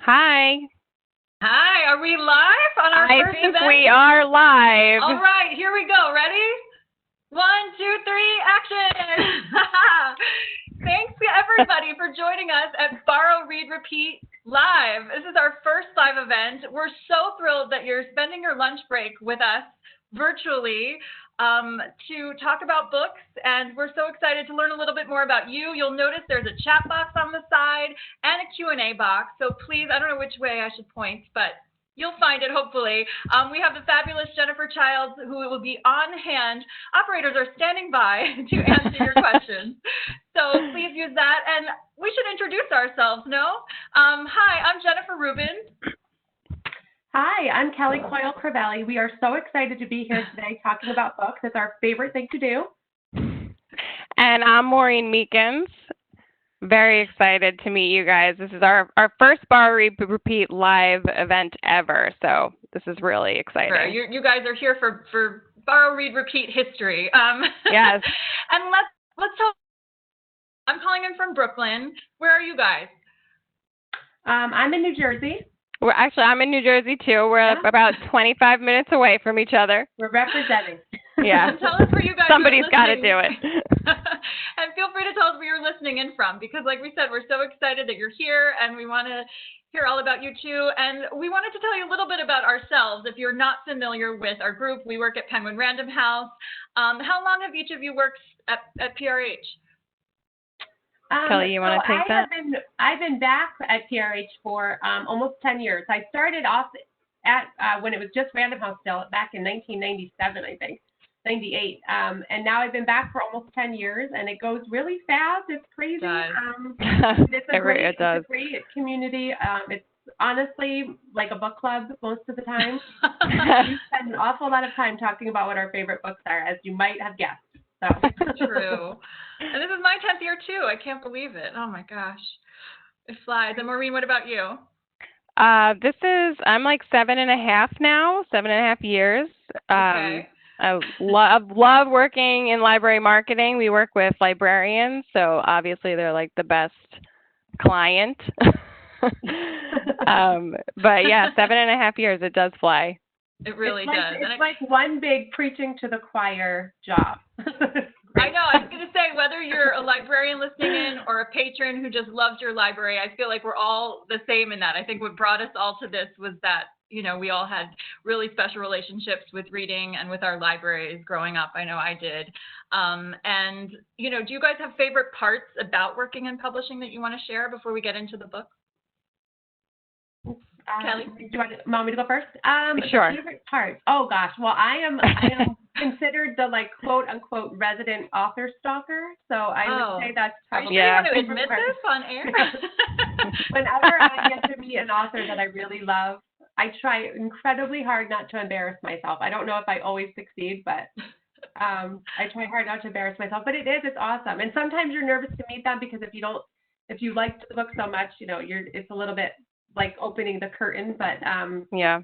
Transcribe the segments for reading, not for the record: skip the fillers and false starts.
Hi. Hi, are we live on our I first think event? we are live. All right, here we go. Ready? 1, 2, 3, action! Thanks to everybody for joining us at Borrow, Read, Repeat Live. This is our first live event. We're so thrilled that you're spending your lunch break with us virtually to talk about books, and we're so excited to learn a little bit more about you. You'll notice there's a chat box on the side and a Q&A box, so please, I don't know which way I should point, but you'll find it, hopefully. We have the fabulous Jennifer Childs, who will be on hand. Operators are standing by to answer your questions, so please use that, and we should introduce ourselves, no? Hi, I'm Jennifer Rubin. Hi, I'm Kelly Coyle-Crivelli. We are so excited to be here today talking about books. It's our favorite thing to do. And I'm Maureen Meekins. Very excited to meet you guys. This is our first Borrow, Read, Repeat live event ever, so this is really exciting. Sure. You guys are here for Borrow, Read, Repeat history. Yes. And let's talk. I'm calling in from Brooklyn. Where are you guys? I'm in New Jersey. I'm in New Jersey too. We're about 25 minutes away from each other. We're representing. Yeah. And tell us where you guys Somebody's are got to listening. do it. And feel free to tell us where you're listening in from, because like we said, we're so excited that you're here and we want to hear all about you too. And we wanted to tell you a little bit about ourselves. If you're not familiar with our group, we work at Penguin Random House. How long have each of you worked at PRH? Kelly, you want to take that? I've been back at PRH for almost 10 years. I started off at when it was just Random House still, back in 1997, I think, 98. And now I've been back for almost 10 years, and it goes really fast. It's crazy. It's a great community. It's honestly like a book club most of the time. We spend an awful lot of time talking about what our favorite books are, as you might have guessed. So. True. And this is my 10th year too. I can't believe it. Oh my gosh. It flies. And Maureen, what about you? I'm like 7.5 now, 7.5 years. Okay. I love working in library marketing. We work with librarians, so obviously they're like the best client. But yeah, 7.5 years, it does fly. It really does. It's like one big preaching to the choir job. I know. I was going to say, whether you're a librarian listening in or a patron who just loves your library, I feel like we're all the same in that. I think what brought us all to this was that, we all had really special relationships with reading and with our libraries growing up. I know I did. And, do you guys have favorite parts about working in publishing that you want to share before we get into the book? Kelly? Do you want me to go first? Sure. Favorite part? Oh gosh. Well, I am considered the quote unquote resident author stalker. So I would say that's probably. Are you want to admit this on air? Whenever I get to meet an author that I really love, I try incredibly hard not to embarrass myself. I don't know if I always succeed, but I try hard not to embarrass myself. But it's awesome. And sometimes you're nervous to meet them because if you liked the book so much, it's a little bit like opening the curtain, but yeah,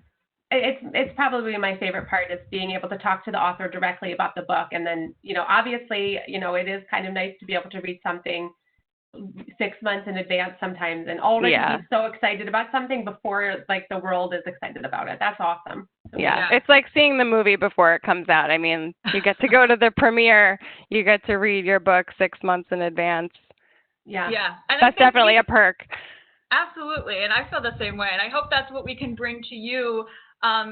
it's probably my favorite part is being able to talk to the author directly about the book. And then, obviously, it is kind of nice to be able to read something 6 months in advance sometimes and already be so excited about something before the world is excited about it. That's awesome. Yeah, it's like seeing the movie before it comes out. I mean, you get to go to the premiere, you get to read your book 6 months in advance. Yeah. And that's definitely a perk. Absolutely, and I feel the same way, and I hope that's what we can bring to you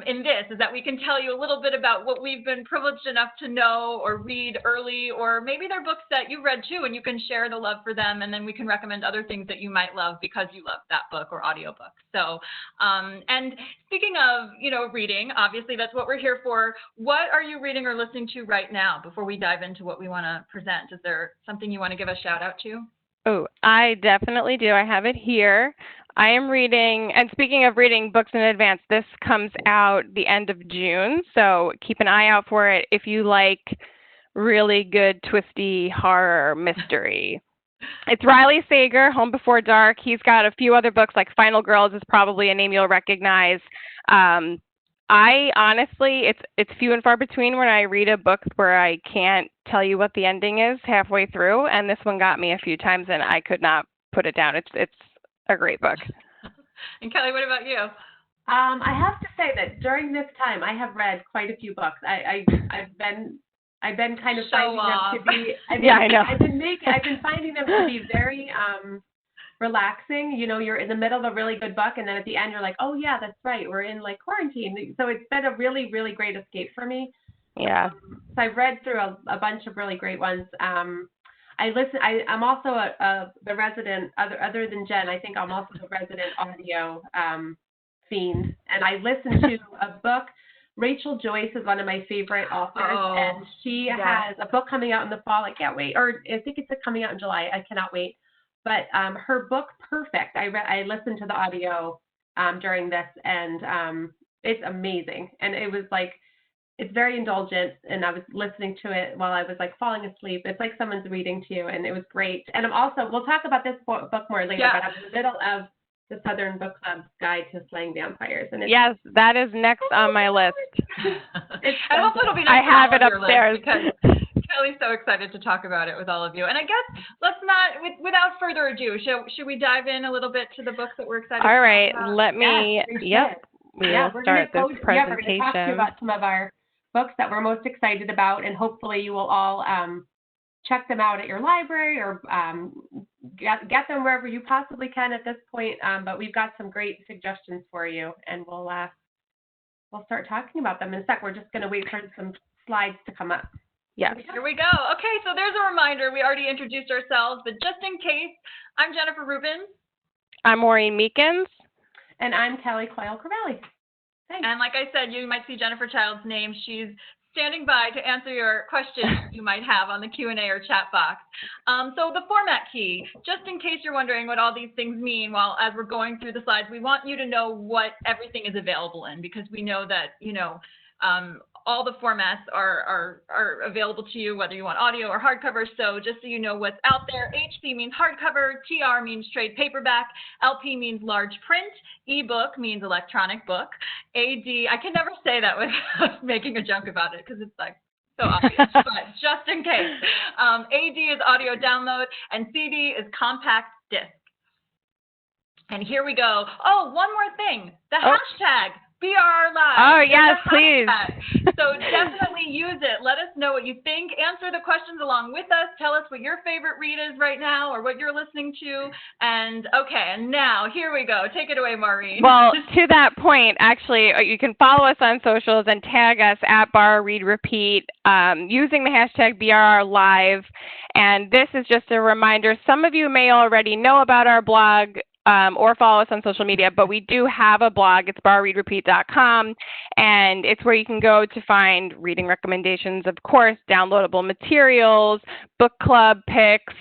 in this, is that we can tell you a little bit about what we've been privileged enough to know or read early, or maybe they're books that you read too, and you can share the love for them, and then we can recommend other things that you might love because you love that book or audiobook. So, and speaking of, reading, obviously that's what we're here for. What are you reading or listening to right now before we dive into what we want to present? Is there something you want to give a shout out to? Oh, I definitely do. I have it here. I am reading, and speaking of reading books in advance, this comes out the end of June, so keep an eye out for it if you like really good, twisty horror mystery. It's Riley Sager, Home Before Dark. He's got a few other books, like Final Girls is probably a name you'll recognize. I honestly, it's few and far between when I read a book where I can't tell you what the ending is halfway through, and this one got me a few times, and I could not put it down. It's a great book. And Kelly, what about you? I have to say that during this time, I have read quite a few books. I've been kind of Show finding off. them to be. Yeah, I know. I've been finding them to be very relaxing. You know, you're in the middle of a really good book, and then at the end, you're like, oh yeah, that's right, we're in like quarantine. So it's been a really, really great escape for me. Yeah. So I've read through a bunch of really great ones. I'm also the resident, other than Jen, I think I'm also the resident audio fiend, and I listen to a book. Rachel Joyce is one of my favorite authors, and she has a book coming out in the fall. I can't wait, or I think it's coming out in July. I cannot wait. But her book, Perfect, I listened to the audio during this, and it's amazing. And it was like, it's very indulgent, and I was listening to it while I was like falling asleep. It's like someone's reading to you, and it was great. And we'll talk about this book more later, but I'm in the middle of the Southern Book Club's Guide to Slaying Vampires. And yes, that is next on my list. And hopefully it'll be next I have on it all of your upstairs. lists because Kelly's so excited to talk about it with all of you. And I guess let's not, without further ado, should we dive in a little bit to the books that we're excited All to right, talk about? let me, we will start this we're going to talk to you presentation. about some of our books that we're most excited about, and hopefully you will all check them out at your library or get them wherever you possibly can at this point. But we've got some great suggestions for you, and we'll start talking about them in a sec. We're just going to wait for some slides to come up. Yes. Here we go. Okay, so there's a reminder. We already introduced ourselves, but just in case, I'm Jennifer Rubin. I'm Maureen Meekins. And I'm Kelly Coyle-Corelli. Thanks. And like I said, you might see Jennifer Child's name. She's standing by to answer your questions you might have on the Q&A or chat box. So the format key, just in case you're wondering what all these things mean, as we're going through the slides, we want you to know what everything is available in, because we know that, all the formats are available to you, whether you want audio or hardcover. So just so you know what's out there, HC means hardcover, TR means trade paperback, LP means large print, ebook means electronic book, AD, I can never say that without making a joke about it because it's like so obvious, but just in case. AD is audio download, and CD is compact disc. And here we go. Oh, one more thing, the hashtag. BRR Live. Oh, yes, please. So definitely use it. Let us know what you think. Answer the questions along with us. Tell us what your favorite read is right now or what you're listening to. And now here we go. Take it away, Maureen. Well, to that point, actually, you can follow us on socials and tag us at Borrow, Read, Repeat using the hashtag BRR Live. And this is just a reminder. Some of you may already know about our blog or follow us on social media, but we do have a blog. It's borrowreadrepeat.com, and it's where you can go to find reading recommendations, of course, downloadable materials, book club picks,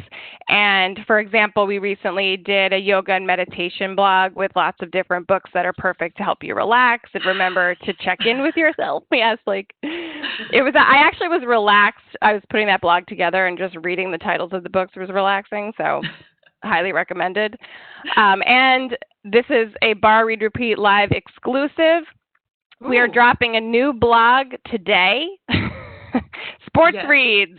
and for example, we recently did a yoga and meditation blog with lots of different books that are perfect to help you relax and remember to check in with yourself. Yes, I actually was relaxed. I was putting that blog together, and just reading the titles of the books was relaxing, so highly recommended. And this is a Borrow, Read, Repeat Live exclusive. Ooh. We are dropping a new blog today, Sports Reads.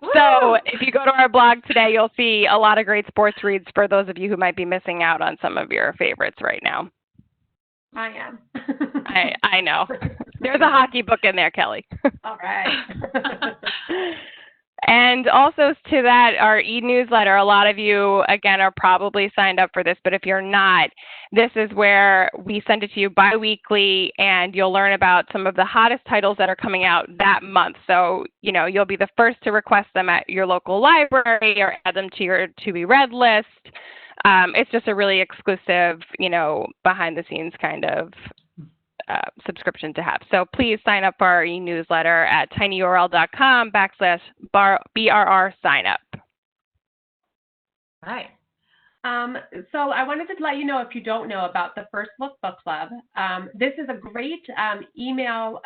Woo. So if you go to our blog today, you'll see a lot of great sports reads for those of you who might be missing out on some of your favorites right now. I am. I know. There's a hockey book in there, Kelly. All right. And also to that, our e-newsletter, a lot of you, again, are probably signed up for this, but if you're not, this is where we send it to you bi-weekly, and you'll learn about some of the hottest titles that are coming out that month. So, you'll be the first to request them at your local library or add them to your to-be-read list. It's just a really exclusive, behind-the-scenes kind of subscription to have. So please sign up for our e-newsletter at tinyurl.com/BRR sign up. Right. So I wanted to let you know, if you don't know, about the First Look Book Club. This is a great email.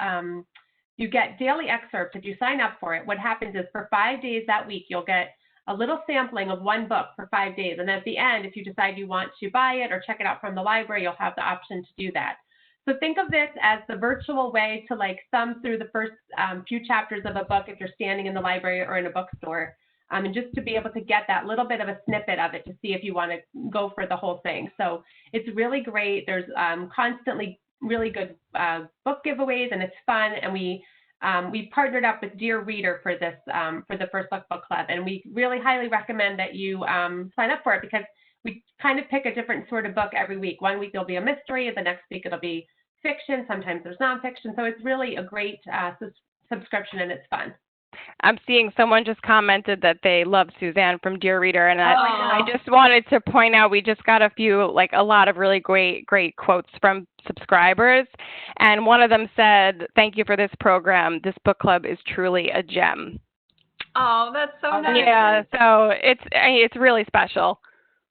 You get daily excerpts if you sign up for it. What happens is for 5 days that week, you'll get a little sampling of one book for 5 days. And at the end, if you decide you want to buy it or check it out from the library, you'll have the option to do that. So think of this as the virtual way to thumb through the first few chapters of a book if you're standing in the library or in a bookstore. and just to be able to get that little bit of a snippet of it to see if you want to go for the whole thing. So it's really great. There's constantly really good book giveaways, and it's fun. And we partnered up with Dear Reader for this for the First Look Book Club, and we really highly recommend that you sign up for it because we kind of pick a different sort of book every week. One week there'll be a mystery, the next week it'll be fiction. Sometimes there's nonfiction. So it's really a great subscription, and it's fun. I'm seeing someone just commented that they love Suzanne from Dear Reader, and I just wanted to point out we just got a lot of really great quotes from subscribers, and one of them said, "Thank you for this program. This book club is truly a gem." Oh, that's so nice. Yeah, so it's really special.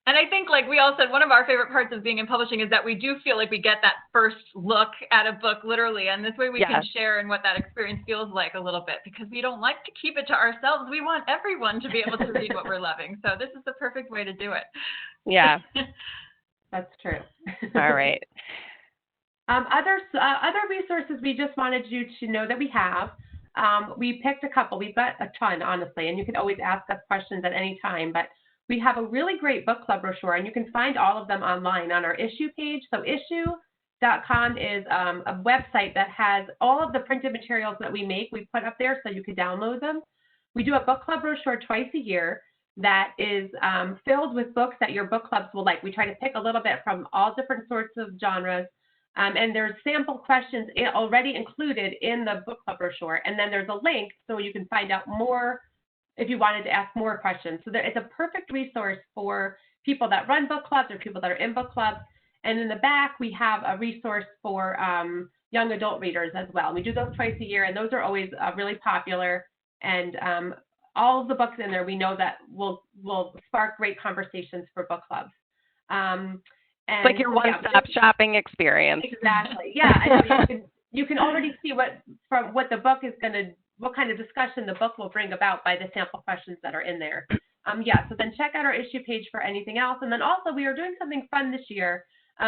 And I think, like we all said, one of our favorite parts of being in publishing is that we do feel like we get that first look at a book, literally. And this way we can share in what that experience feels like a little bit, because we don't like to keep it to ourselves. We want everyone to be able to read what we're loving. So this is the perfect way to do it. Yeah. That's true. All right. Other resources we just wanted you to know that we have. We picked a couple. We've got a ton, honestly, and you can always ask us questions at any time. But we have a really great book club brochure, and you can find all of them online on our issue page. So issue.com is a website that has all of the printed materials that we make. We put up there so you can download them. We do a book club brochure twice a year that is filled with books that your book clubs will like. We try to pick a little bit from all different sorts of genres. And there's sample questions already included in the book club brochure. And then there's a link so you can find out more if you wanted to ask more questions. So it's a perfect resource for people that run book clubs or people that are in book clubs. And in the back, we have a resource for young adult readers as well. We do those twice a year, and those are always really popular. And all of the books in there we know that will spark great conversations for book clubs. It's like your one-stop shopping experience. Exactly. Yeah. I know you can already see what the book is going to, what kind of discussion the book will bring about by the sample questions that are in there. So then check out our issue page for anything else. And then also we are doing something fun this year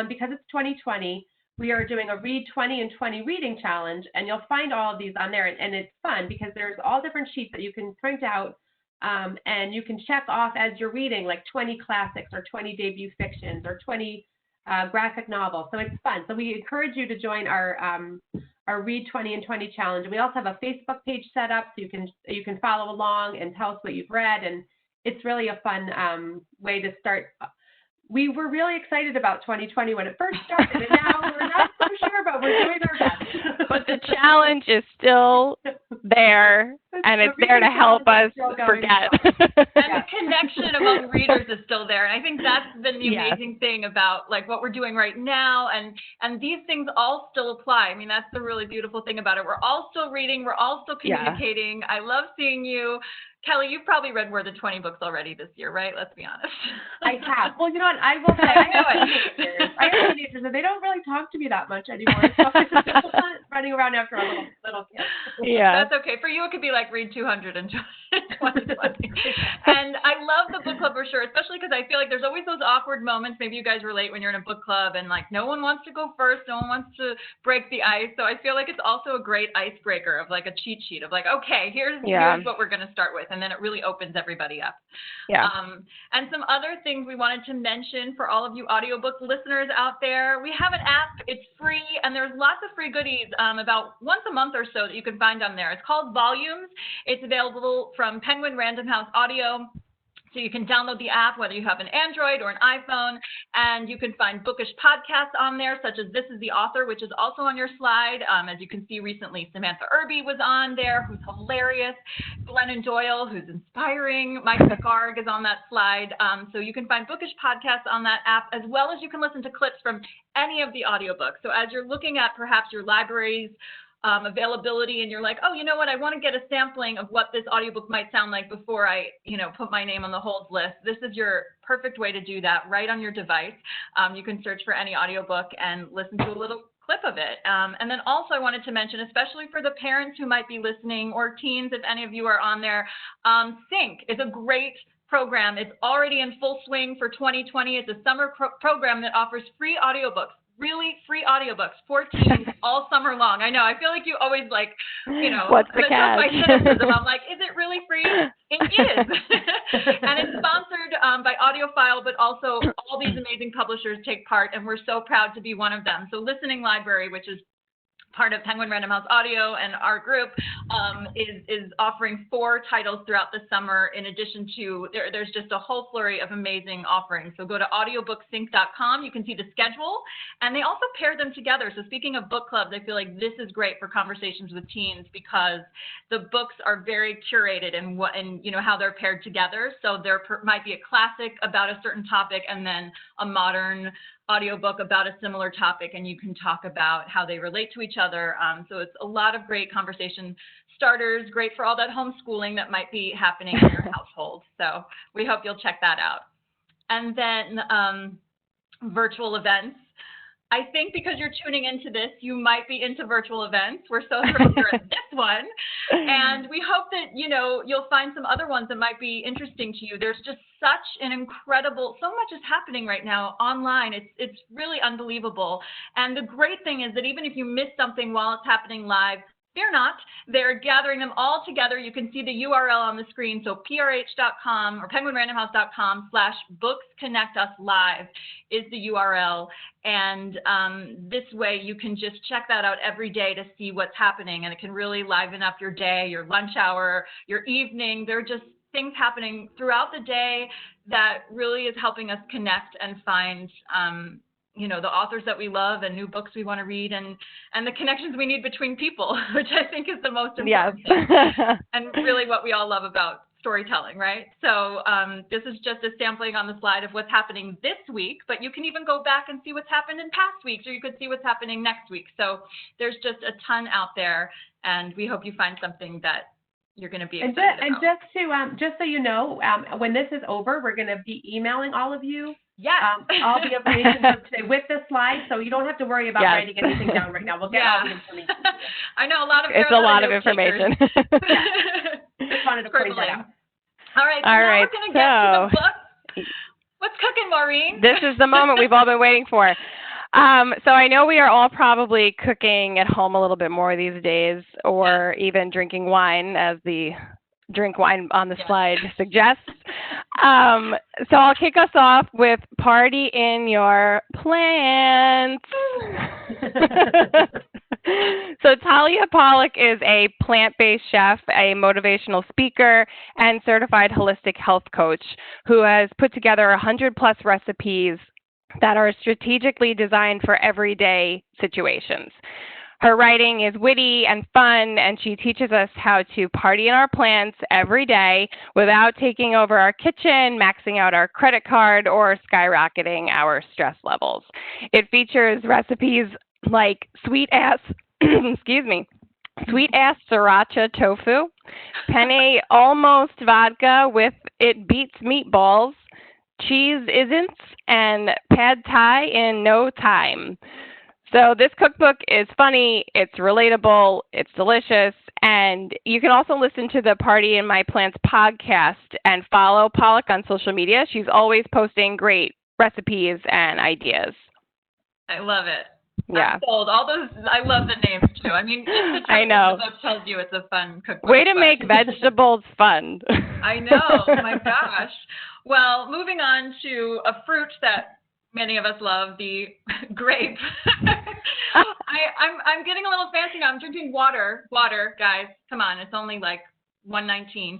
because it's 2020. We are doing a Read 20 and 20 reading challenge, and you'll find all of these on there. And it's fun because there's all different sheets that you can print out and you can check off as you're reading, like 20 classics or 20 debut fictions or 20 graphic novels. So it's fun. So we encourage you to join our Read 20 and 20 challenge. We also have a Facebook page set up so you can follow along and tell us what you've read, and it's really a fun way to start. We were really excited about 2020 when it first started, and now we're not so sure, but we're doing our best. But the challenge is still there, and it's there to help us forget. And the connection among readers is still there. And I think that's been the amazing thing about like what we're doing right now. And these things all still apply. I mean, that's the really beautiful thing about it. We're all still reading. We're all still communicating. I love seeing you. Kelly, you've probably read more than 20 books already this year, right? Let's be honest. I have. Well, you know what? I will say I have teenagers, and they don't really talk to me that much anymore. So I'm not running around after a little kid. Yeah. That's okay. For you, it could be like read 200 in 2020. And I love the book club brochure, especially because I feel like there's always those awkward moments. Maybe you guys relate when you're in a book club and like no one wants to go first. No one wants to break the ice. So I feel like it's also a great icebreaker of like a cheat sheet of like, okay, here's what we're going to start with. And then it really opens everybody up. Yeah. And some other things we wanted to mention for all of you audiobook listeners out there. We have an app. It's free, and there's lots of free goodies about once a month or so that you can find on there. It's called Volumes. It's available from Penguin Random House Audio. So you can download the app, whether you have an Android or an iPhone, and you can find bookish podcasts on there, such as This is the Author, which is also on your slide. As you can see recently, Samantha Irby was on there, who's hilarious. Glennon Doyle, who's inspiring. Mike McGarg is on that slide. So you can find bookish podcasts on that app, as well as you can listen to clips from any of the audiobooks. So as you're looking at perhaps your library's availability and you're like, oh, you know what, I want to get a sampling of what this audiobook might sound like before I, put my name on the holds list. This is your perfect way to do that right on your device. You can search for any audiobook and listen to a little clip of it. And then also I wanted to mention, especially for the parents who might be listening or teens, if any of you are on there, Sync is a great program. It's already in full swing for 2020. It's a summer program that offers free audiobooks really free audiobooks for teens all summer long. I know. I feel like you always like, What's the catch? My cynicism. I'm like, is it really free? It is. And it's sponsored by AudioFile, but also all these amazing publishers take part, and we're so proud to be one of them. So Listening Library, which is part of Penguin Random House Audio and our group, is offering 4 titles throughout the summer. In addition to, there's just a whole flurry of amazing offerings. So go to audiobookssync.com. You can see the schedule, and they also pair them together. So speaking of book clubs, I feel like this is great for conversations with teens because the books are very curated and how they're paired together. So there might be a classic about a certain topic and then a modern audiobook about a similar topic, and you can talk about how they relate to each other. So it's a lot of great conversation starters, great for all that homeschooling that might be happening in your household. So we hope you'll check that out. And then virtual events. I think because you're tuning into this, you might be into virtual events. We're so thrilled you're at this one. And we hope that, you'll find some other ones that might be interesting to you. There's just such an incredible, so much is happening right now online. It's really unbelievable. And the great thing is that even if you miss something while it's happening live, fear not. They're gathering them all together. You can see the URL on the screen. So prh.com or penguinrandomhouse.com/booksconnectuslive is the URL. And this way you can just check that out every day to see what's happening. And it can really liven up your day, your lunch hour, your evening. There are just things happening throughout the day that really is helping us connect and find the authors that we love and new books we want to read and the connections we need between people, which I think is the most important thing, and really what we all love about storytelling, right? So this is just a sampling on the slide of what's happening this week, but you can even go back and see what's happened in past weeks, or you could see what's happening next week. So there's just a ton out there, and we hope you find something that you're going to be excited about. And just so you know, when this is over, we're going to be emailing all of you. Yes. All the information today with the slides, so you don't have to worry about writing anything down right now. We'll get all the information. I know a lot of it's a lot of information. Just wanted to point that out. All right. Now we're going to get to the book. What's cooking, Maureen? This is the moment we've all been waiting for. So I know we are all probably cooking at home a little bit more these days, or even drinking wine, as the drink wine on the slide suggests. So I'll kick us off with Party in Your Plants. So Talia Pollock is a plant-based chef, a motivational speaker, and certified holistic health coach who has put together 100+ recipes that are strategically designed for everyday situations. Her writing is witty and fun, and she teaches us how to party in our plants every day without taking over our kitchen, maxing out our credit card, or skyrocketing our stress levels. It features recipes like sweet-ass sriracha tofu, penne almost vodka with it beats meatballs, cheese isn't, and pad thai in no time. So this cookbook is funny, it's relatable, it's delicious, and you can also listen to the Party in My Plants podcast and follow Pollock on social media. She's always posting great recipes and ideas. I love it. Yeah. I'm sold. All those, I love the names too. I mean, just the I know. The book tells you it's a fun cookbook. Way to make vegetables fun. I know. Oh my gosh. Well, moving on to a fruit that many of us love, the grape. I'm getting a little fancy now. I'm drinking water, guys. Come on, it's only like 119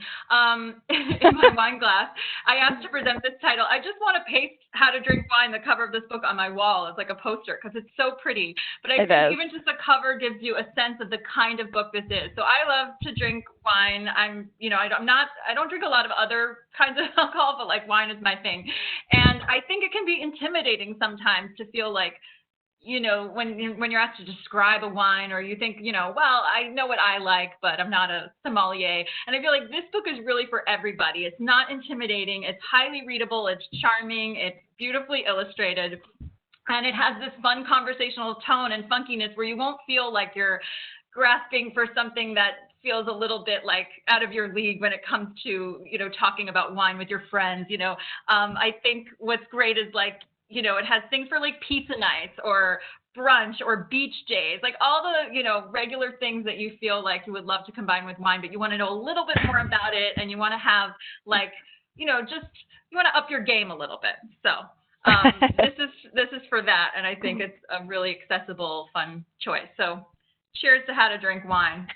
in my wine glass. I asked to present this title. I just want to paste How to Drink Wine, the cover of this book, on my wall as like a poster because it's so pretty. But I think even just the cover gives you a sense of the kind of book this is. So I love to drink wine. I don't drink a lot of other kinds of alcohol, but like wine is my thing. And I think it can be intimidating sometimes to feel like, when you're asked to describe a wine, or you think, well, I know what I like, but I'm not a sommelier. And I feel like this book is really for everybody. It's not intimidating. It's highly readable. It's charming. It's beautifully illustrated. And it has this fun conversational tone and funkiness where you won't feel like you're grasping for something that feels a little bit like out of your league when it comes to, talking about wine with your friends. I think what's great is like, it has things for like pizza nights or brunch or beach days, like all the, regular things that you feel like you would love to combine with wine, but you want to know a little bit more about it, and you want to have like, just you want to up your game a little bit. So this is for that, and I think it's a really accessible, fun choice. So cheers to how to drink wine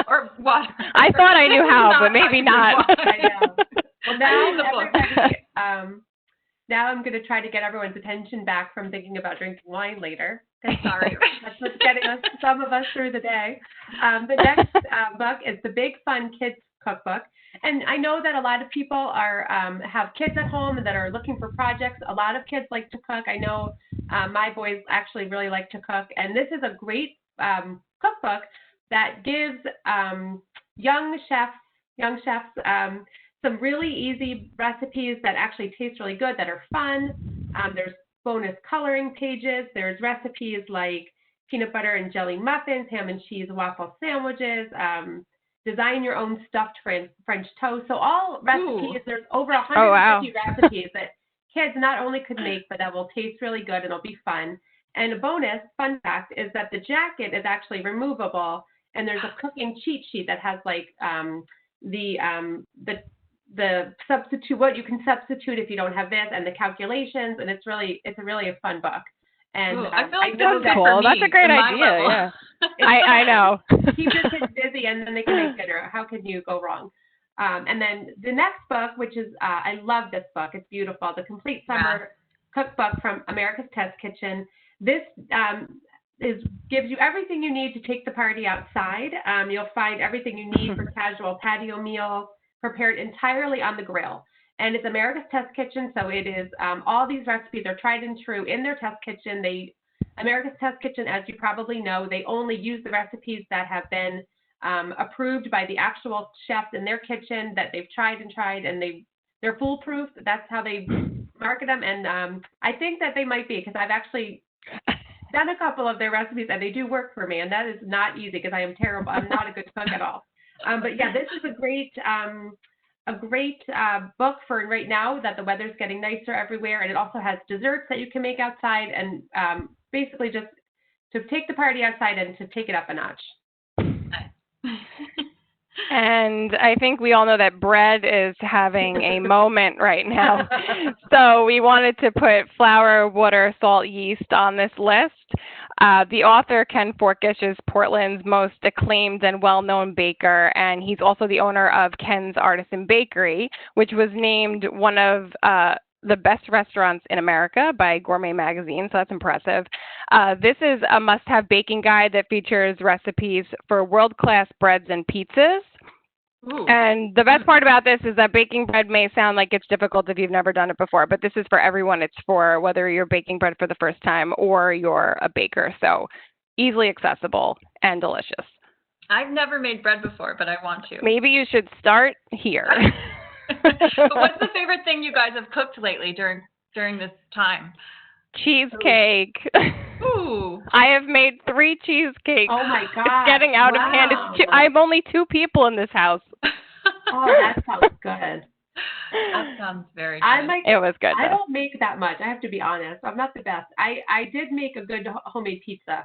or water. I thought I knew how, but maybe not. I know. Well, now I'm going to try to get everyone's attention back from thinking about drinking wine later. Sorry. That's what's getting some of us through the day. The next book is The Big Fun Kids Cookbook. And I know that a lot of people have kids at home that are looking for projects. A lot of kids like to cook. I know my boys actually really like to cook. And this is a great cookbook that gives young chefs some really easy recipes that actually taste really good, that are fun. There's bonus coloring pages. There's recipes like peanut butter and jelly muffins, ham and cheese waffle sandwiches, design your own stuffed French toast. So all recipes, there's over 150 recipes that kids not only could make, but that will taste really good and it'll be fun. And a bonus fun fact is that the jacket is actually removable, and there's a cooking cheat sheet that has like the substitute, what you can substitute if you don't have this, and the calculations, and it's a really a fun book. And I feel like that's cool. That's a great idea. Yeah, I know. Keep your kids busy, and then they can make dinner. How can you go wrong? And then the next book, which is I love this book. It's beautiful. The Complete Summer Cookbook from America's Test Kitchen. This gives you everything you need to take the party outside. You'll find everything you need for casual patio meals, prepared entirely on the grill. And it's America's Test Kitchen, so it is all these recipes are tried and true in their test kitchen. America's Test Kitchen, as you probably know, they only use the recipes that have been approved by the actual chefs in their kitchen, that they've tried, and they're foolproof. That's how they market them. And I think that they might be, because I've actually done a couple of their recipes, and they do work for me. And that is not easy, because I am terrible. I'm not a good cook at all. But yeah, this is a great book for right now that the weather's getting nicer everywhere, and it also has desserts that you can make outside, and basically just to take the party outside and to take it up a notch. And I think we all know that bread is having a moment right now. So we wanted to put flour, water, salt, yeast on this list. The author, Ken Forkish, is Portland's most acclaimed and well-known baker, and he's also the owner of Ken's Artisan Bakery, which was named one of the best restaurants in America by Gourmet Magazine, so that's impressive. This is a must-have baking guide that features recipes for world-class breads and pizzas. Ooh. And the best part about this is that baking bread may sound like it's difficult if you've never done it before, but this is for everyone. It's for whether you're baking bread for the first time or you're a baker, so easily accessible and delicious. I've never made bread before, but I want to. Maybe you should start here. But what's the favorite thing you guys have cooked lately during this time? Cheesecake. Ooh. I have made 3 cheesecakes. Oh my God. It's getting out of hand. I'm only 2 people in this house. Oh, that sounds good. That sounds very good. It was good. I don't make that much. I have to be honest. I'm not the best. I did make a good homemade pizza.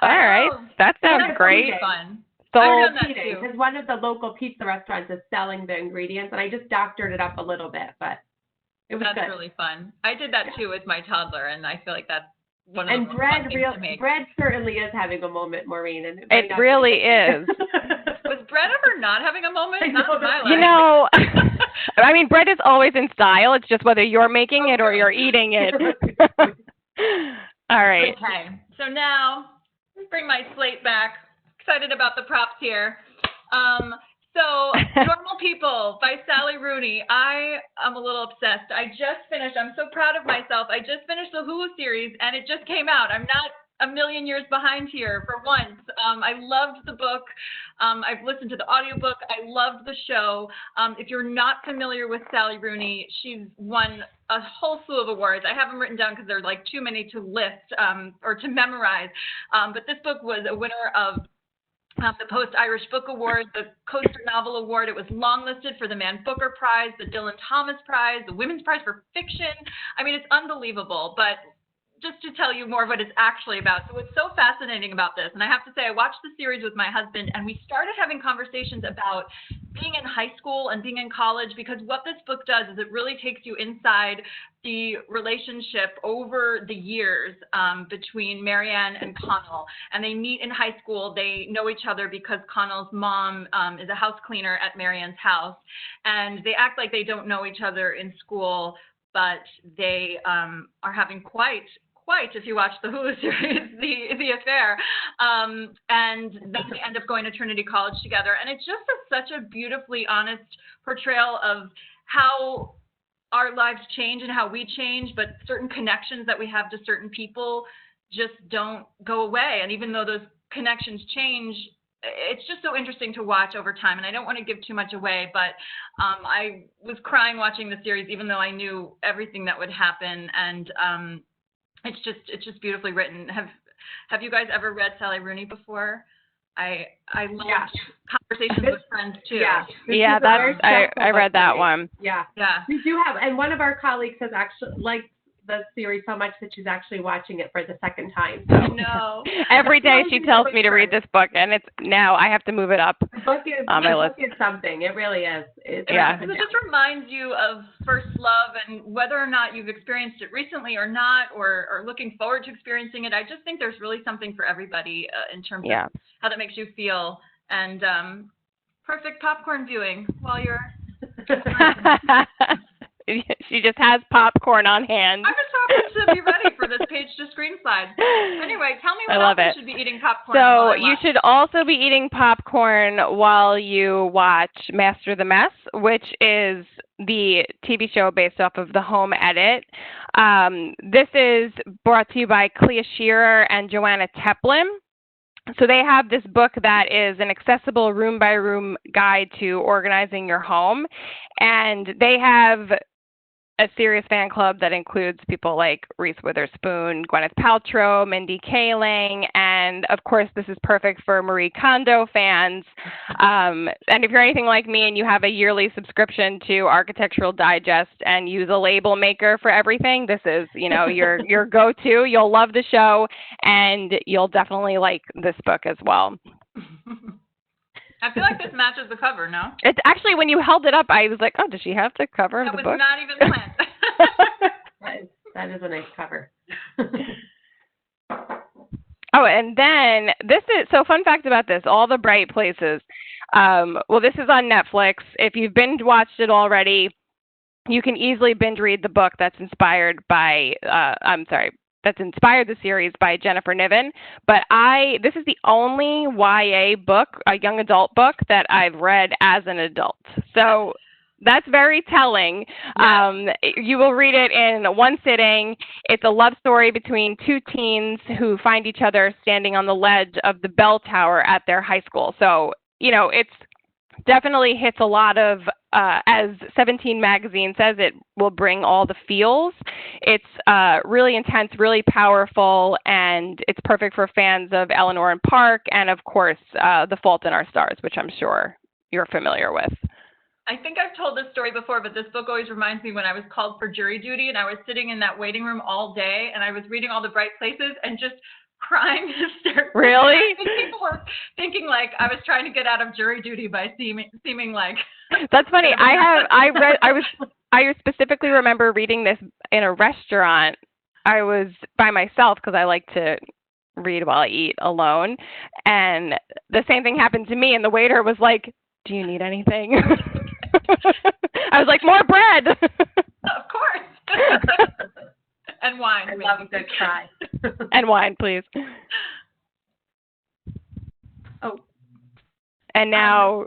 All right. That sounds great. Fun. Sold. Because one of the local pizza restaurants is selling the ingredients, and I just doctored it up a little bit, but it was good. That's really fun. I did that too with my toddler, and I feel like that's one of the most bread fun things to make. Bread certainly is having a moment, Maureen. And it really is. Was bread ever not having a moment? Not in my life. You know, I mean, bread is always in style. It's just whether you're making it or you're eating it. All right. Okay. So now, let's bring my slate back. Excited about the props here. So, Normal People by Sally Rooney. I am a little obsessed. I'm so proud of myself. I just finished the Hulu series, and it just came out. I'm not a million years behind here for once. I loved the book. I've listened to the audiobook. I loved the show. If you're not familiar with Sally Rooney, she's won a whole slew of awards. I have them written down because they're like too many to list or to memorize. But this book was a winner of the Post-Irish Book Award, the Coaster Novel Award. It was longlisted for the Man Booker Prize, the Dylan Thomas Prize, the Women's Prize for Fiction. I mean, it's unbelievable. But just to tell you more of what it's actually about. So what's so fascinating about this, and I have to say I watched the series with my husband, and we started having conversations about being in high school and being in college, because what this book does is it really takes you inside the relationship over the years between Marianne and Connell. And they meet in high school. They know each other because Connell's mom is a house cleaner at Marianne's house. And they act like they don't know each other in school, but they are having quite, if you watch the Hulu series, the affair. And then they end up going to Trinity College together. And it's just such a beautifully honest portrayal of how our lives change and how we change, but certain connections that we have to certain people just don't go away. And even though those connections change, it's just so interesting to watch over time. And I don't want to give too much away, but I was crying watching the series, even though I knew everything that would happen. And it's just beautifully written. Have you guys ever read Sally Rooney before? I love conversations with friends too. Yeah, I read that one. Yeah. We do have, and one of our colleagues has actually liked the series so much that she's actually watching it for the second time. So. No. Every day she tells me to read this book, and it's now I have to move it up on my list. Book is something. It really is. It just reminds you of first love, and whether or not you've experienced it recently or not, or looking forward to experiencing it. I just think there's really something for everybody in terms of how that makes you feel. And perfect popcorn viewing while you're... She just has popcorn on hand. I was hoping to be ready for this page to screen slide. Anyway, tell me what else you should be eating popcorn. So you should also be eating popcorn while you watch Master the Mess, which is the TV show based off of The Home Edit. This is brought to you by Clea Shearer and Joanna Teplin. So they have this book that is an accessible room-by-room guide to organizing your home. And they have a serious fan club that includes people like Reese Witherspoon, Gwyneth Paltrow, Mindy Kaling, and of course this is perfect for Marie Kondo fans. And if you're anything like me and you have a yearly subscription to Architectural Digest and use a label maker for everything, this is, your go-to. You'll love the show, and you'll definitely like this book as well. I feel like this matches the cover, no? It's actually, when you held it up, I was like, oh, does she have the cover of the book? That was not even planned. That is a nice cover. Oh, and then so fun fact about this, all the bright places. This is on Netflix. If you've binge watched it already, you can easily binge read the book that's inspired the series by Jennifer Niven. But this is the only YA book, a young adult book, that I've read as an adult. So that's very telling. Yes. You will read it in one sitting. It's a love story between two teens who find each other standing on the ledge of the bell tower at their high school. So, it's definitely hits a lot of, as 17 magazine says, it will bring all the feels. It's really intense, really powerful, and it's perfect for fans of Eleanor and Park and, of course, The Fault in Our Stars, which I'm sure you're familiar with. I think I've told this story before, but this book always reminds me when I was called for jury duty and I was sitting in that waiting room all day and I was reading all the bright places and just crying hysterically. Really? I think people were thinking like I was trying to get out of jury duty by seeming like. That's funny. I specifically remember reading this in a restaurant. I was by myself because I like to read while I eat alone, and the same thing happened to me. And the waiter was like, "Do you need anything?" I was like, "More bread." Of course. And wine. I love a good cry. And wine, please. Oh. And now.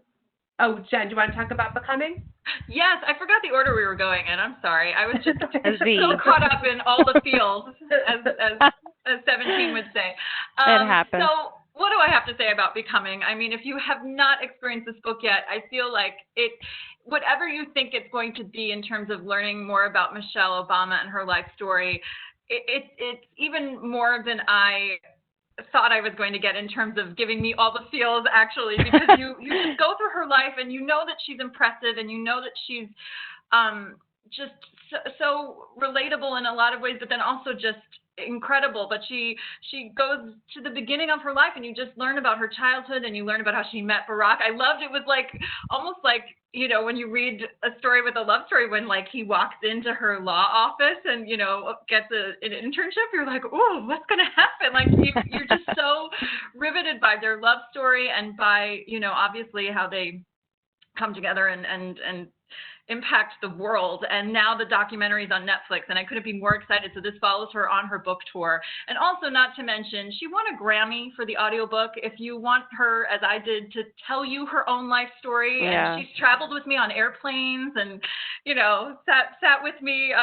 Jen, do you want to talk about Becoming? Yes, I forgot the order we were going in. I'm sorry. I was just so caught up in all the feels, as 17 would say. It happens. So what do I have to say about Becoming? I mean, if you have not experienced this book yet, I feel like whatever you think it's going to be in terms of learning more about Michelle Obama and her life story, it's even more than I thought I was going to get in terms of giving me all the feels, actually, because you just go through her life and you know that she's impressive and you know that she's just so relatable in a lot of ways, but then also just incredible. But she goes to the beginning of her life and you just learn about her childhood and you learn about how she met Barack. I loved it. Was like almost like, you know, when you read a story with a love story, when like he walks into her law office and, you know, gets an internship, you're like, oh, what's going to happen? Like you're just so riveted by their love story and by, you know, obviously how they come together and impact the world. And now the documentary is on Netflix, and I couldn't be more excited. So this follows her on her book tour. And also, not to mention, she won a Grammy for the audiobook. If you want her, as I did, to tell you her own life story, and she's traveled with me on airplanes and, you know, sat with me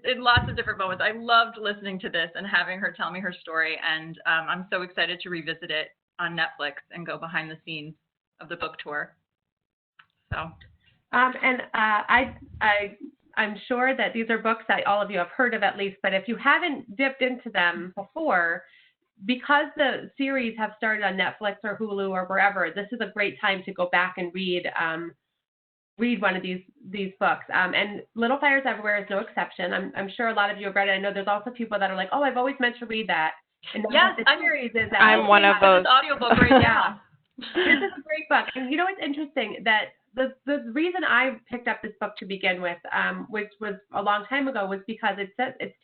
in lots of different moments. I loved listening to this and having her tell me her story. And I'm so excited to revisit it on Netflix and go behind the scenes of the book tour. So. I'm sure that these are books that all of you have heard of at least, but if you haven't dipped into them before, because the series have started on Netflix or Hulu or wherever, this is a great time to go back and read one of these books. And Little Fires Everywhere is no exception. I'm sure a lot of you have read it. I know there's also people that are like, oh, I've always meant to read that. And yes, the series is that I'm one of those. This audiobook right now. This is a great book. And you know what's interesting? That the reason I picked up this book to begin with, which was a long time ago, was because it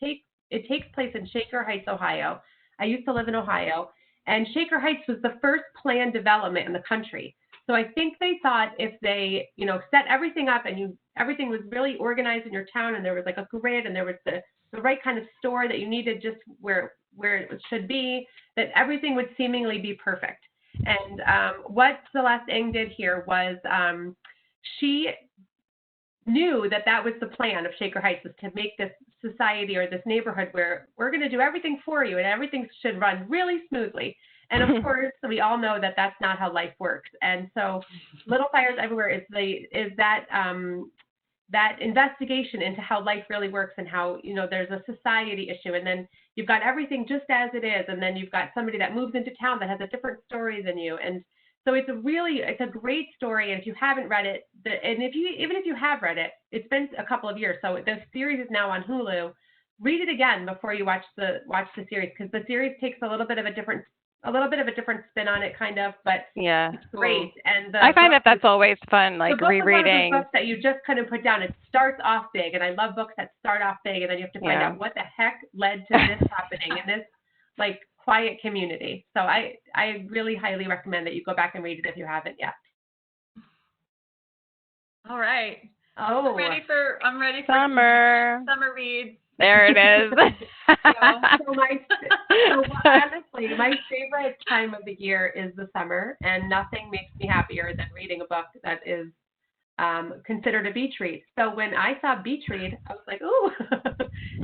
takes place in Shaker Heights, Ohio. I used to live in Ohio, and Shaker Heights was the first planned development in the country. So I think they thought if they, you know, set everything up and everything was really organized in your town, and there was like a grid, and there was the right kind of store that you needed just where it should be, that everything would seemingly be perfect. And what Celeste Ng did here was she knew that was the plan of Shaker Heights, was to make this society or this neighborhood where we're going to do everything for you and everything should run really smoothly. And of course, we all know that that's not how life works. And so Little Fires Everywhere is that investigation into how life really works and how, you know, there's a society issue, and then you've got everything just as it is, and then you've got somebody that moves into town that has a different story than you. And so it's a great story. And if you haven't read it, even if you have read it, it's been a couple of years. So the series is now on Hulu. Read it again before you watch the series, because the series takes a little bit of a different spin on it, kind of, but it's great. And I find that's always fun, like rereading. Books that you just kind of put down. It starts off big, and I love books that start off big, and then you have to find out what the heck led to this happening in this like quiet community. So I really highly recommend that you go back and read it if you haven't yet. All right. Oh, I'm ready for summer reads. There it is. Honestly, my favorite time of the year is the summer, and nothing makes me happier than reading a book that is considered a beach read. So when I saw beach read, I was like, ooh,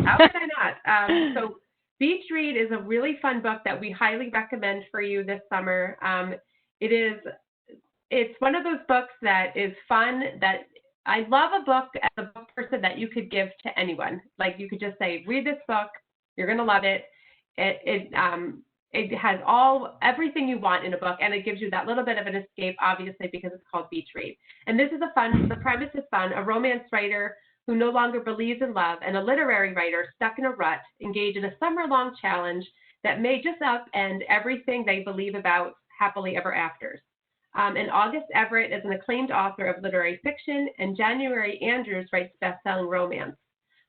how could I not? So beach read is a really fun book that we highly recommend for you this summer. It's one of those books that is fun, that I love a book as a book person that you could give to anyone. Like, you could just say, read this book, you're going to love it. It has everything you want in a book, and it gives you that little bit of an escape, obviously, because it's called Beach Read. And this is the premise is fun. A romance writer who no longer believes in love and a literary writer stuck in a rut engage in a summer-long challenge that may just upend everything they believe about happily ever afters. And August Everett is an acclaimed author of literary fiction, and January Andrews writes best-selling romance.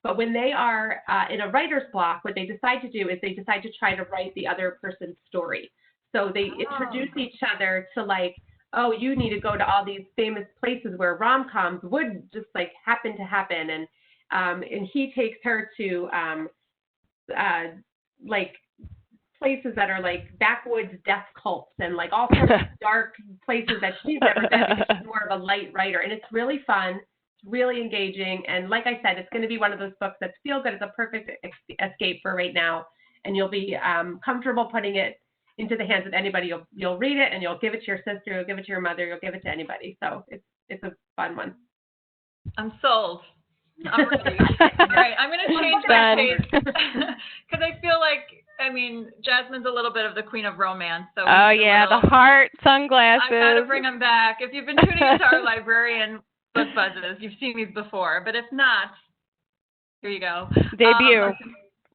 But when they are in a writer's block, what they decide to do is they decide to try to write the other person's story. So they introduce each other to, like, oh, you need to go to all these famous places where rom-coms would just like happen to happen. And he takes her to like places that are like backwoods death cults and like all sorts of dark places that she's never been, because she's more of a light writer. And it's really fun. It's really engaging. And like I said, it's going to be one of those books that feel good. It's a perfect escape for right now. And you'll be comfortable putting it into the hands of anybody. You'll read it and you'll give it to your sister, you'll give it to your mother, you'll give it to anybody. So it's a fun one. I'm sold. I'm ready. All right, I'm going to change my pace because I feel like, Jasmine's a little bit of the queen of romance. So oh, yeah, the heart sunglasses. I got to bring them back. If you've been tuning into our librarian book buzzes, you've seen these before. But if not, here you go. Debut.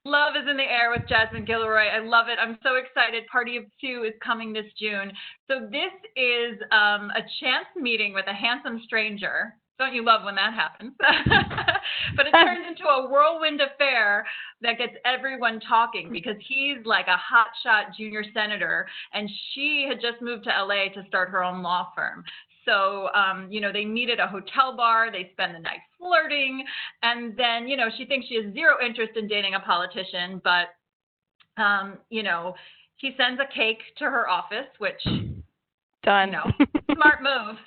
Love is in the air with Jasmine Gilroy. I love it. I'm so excited. Party of Two is coming this June. So this is a chance meeting with a handsome stranger. Don't you love when that happens? But it turns into a whirlwind affair that gets everyone talking because he's like a hotshot junior senator, and she had just moved to LA to start her own law firm. So, they meet at a hotel bar, they spend the night flirting, and then, she thinks she has zero interest in dating a politician, but, he sends a cake to her office, which, done. Smart move.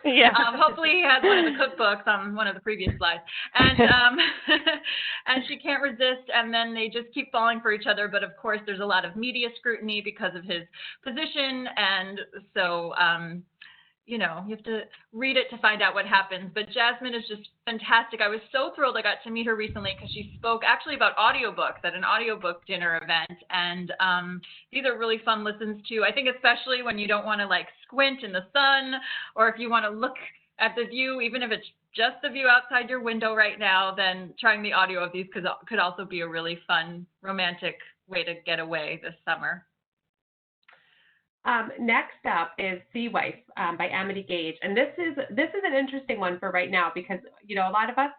Yeah. Hopefully he has one of the cookbooks on one of the previous slides. And and she can't resist, and then they just keep falling for each other. But of course, there's a lot of media scrutiny because of his position, and so you have to read it to find out what happens. But Jasmine is just fantastic. I was so thrilled I got to meet her recently because she spoke actually about audiobooks at an audiobook dinner event. And these are really fun listens to. I think especially when you don't want to squint in the sun, or if you want to look at the view, even if it's just the view outside your window right now, then trying the audio of these could also be a really fun, romantic way to get away this summer. Next up is Sea Wife by Amity Gage, and this is an interesting one for right now because a lot of us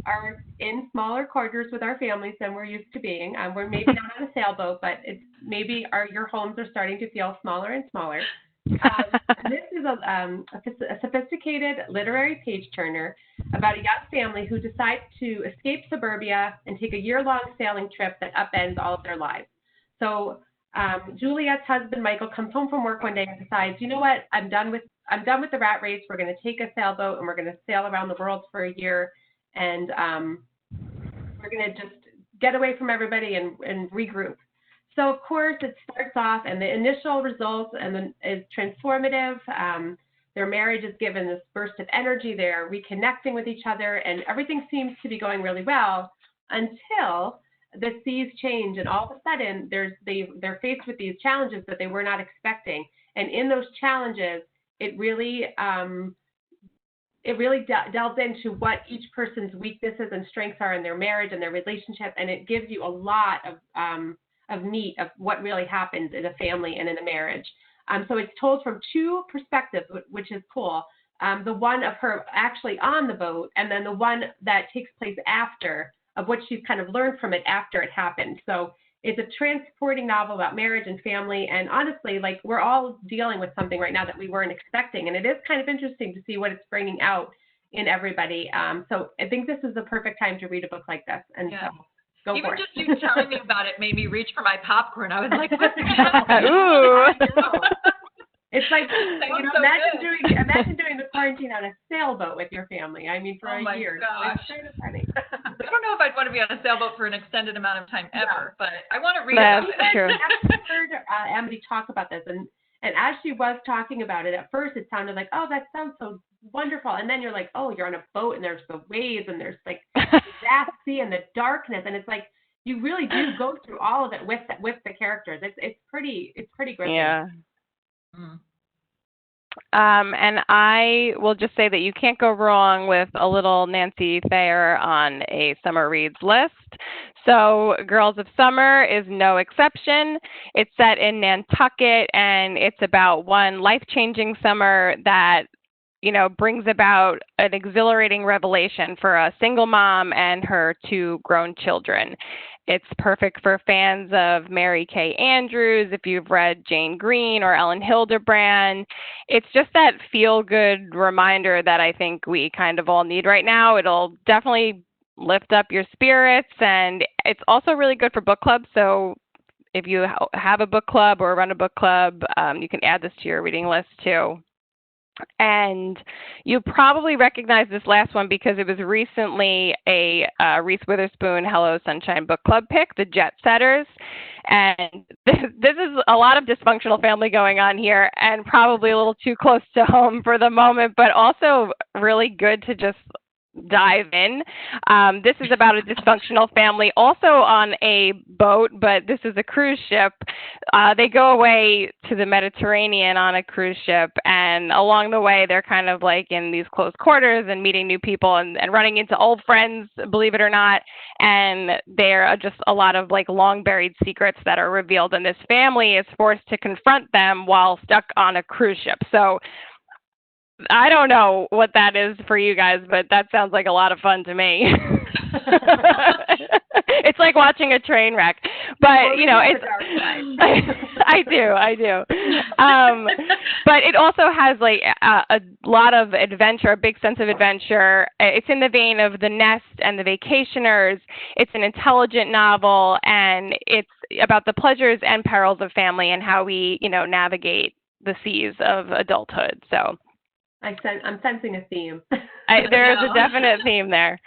are in smaller quarters with our families than we're used to being. We're maybe not on a sailboat, but your homes are starting to feel smaller and smaller. This is a sophisticated literary page turner about a young family who decides to escape suburbia and take a year-long sailing trip that upends all of their lives. So Juliet's husband, Michael, comes home from work one day and decides, you know what, I'm done with the rat race. We're going to take a sailboat and we're going to sail around the world for a year, and we're going to just get away from everybody and regroup. So, of course, it starts off, and the initial results is transformative. Their marriage is given this burst of energy. They're reconnecting with each other, and everything seems to be going really well until the seas change, and all of a sudden they're faced with these challenges that they were not expecting. And in those challenges, it really delves into what each person's weaknesses and strengths are in their marriage and their relationship, and it gives you a lot of meat of what really happens in a family and in a marriage. So it's told from two perspectives, which is cool. The one of her actually on the boat, and then the one that takes place after, of what she's kind of learned from it after it happened. So it's a transporting novel about marriage and family. And honestly, we're all dealing with something right now that we weren't expecting. And it is kind of interesting to see what it's bringing out in everybody. So I think this is the perfect time to read a book like this. And so go Even for it. Just you telling me about it made me reach for my popcorn. I was like, what's going on? Ooh. It's like, imagine doing the quarantine on a sailboat with your family. For a year. Gosh. It's kind of funny. I don't know if I'd want to be on a sailboat for an extended amount of time ever, but I want to read about it. That's true. I heard Amity talk about this, and as she was talking about it, at first it sounded like, oh, that sounds so wonderful. And then you're like, oh, you're on a boat, and there's the waves, and there's the vast sea and the darkness, and it's like you really do go through all of it with the characters. It's pretty gripping. Yeah. And I will just say that you can't go wrong with a little Nancy Thayer on a summer reads list. So Girls of Summer is no exception. It's set in Nantucket, and it's about one life-changing summer that brings about an exhilarating revelation for a single mom and her two grown children. It's perfect for fans of Mary Kay Andrews, if you've read Jane Green or Ellen Hildebrand. It's just that feel-good reminder that I think we kind of all need right now. It'll definitely lift up your spirits, and it's also really good for book clubs. So if you have a book club or run a book club, you can add this to your reading list too. And you probably recognize this last one because it was recently a Reese Witherspoon Hello Sunshine Book Club pick, The Jet Setters. And this is a lot of dysfunctional family going on here, and probably a little too close to home for the moment, but also really good to just dive in. This is about a dysfunctional family, also on a boat, but this is a cruise ship. They go away to the Mediterranean on a cruise ship, and along the way, they're kind of like in these close quarters and meeting new people and running into old friends, believe it or not. And there are just a lot of like long buried secrets that are revealed, and this family is forced to confront them while stuck on a cruise ship. So I don't know what that is for you guys, but that sounds like a lot of fun to me. It's like watching a train wreck, but you know, it's I do. But it also has like a lot of adventure, a big sense of adventure. It's in the vein of The Nest and The Vacationers. It's an intelligent novel, and it's about the pleasures and perils of family and how we, you know, navigate the seas of adulthood. So I'm sensing a theme. There is a definite theme there.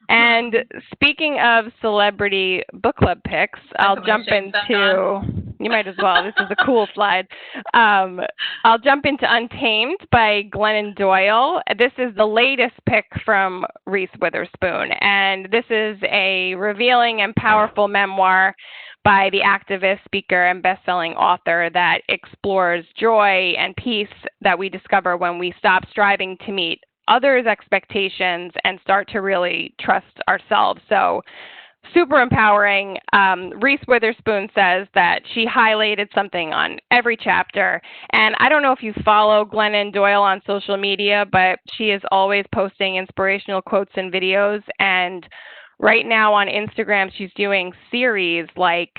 And speaking of celebrity book club picks, I'll jump into, you might as well, this is a cool slide. I'll jump into Untamed by Glennon Doyle. This is the latest pick from Reese Witherspoon, and this is a revealing and powerful memoir by the activist, speaker, and best-selling author that explores joy and peace that we discover when we stop striving to meet others' expectations and start to really trust ourselves. So super empowering. Reese Witherspoon says that she highlighted something on every chapter. And I don't know if you follow Glennon Doyle on social media, but she is always posting inspirational quotes and videos. And right now on Instagram, she's doing series like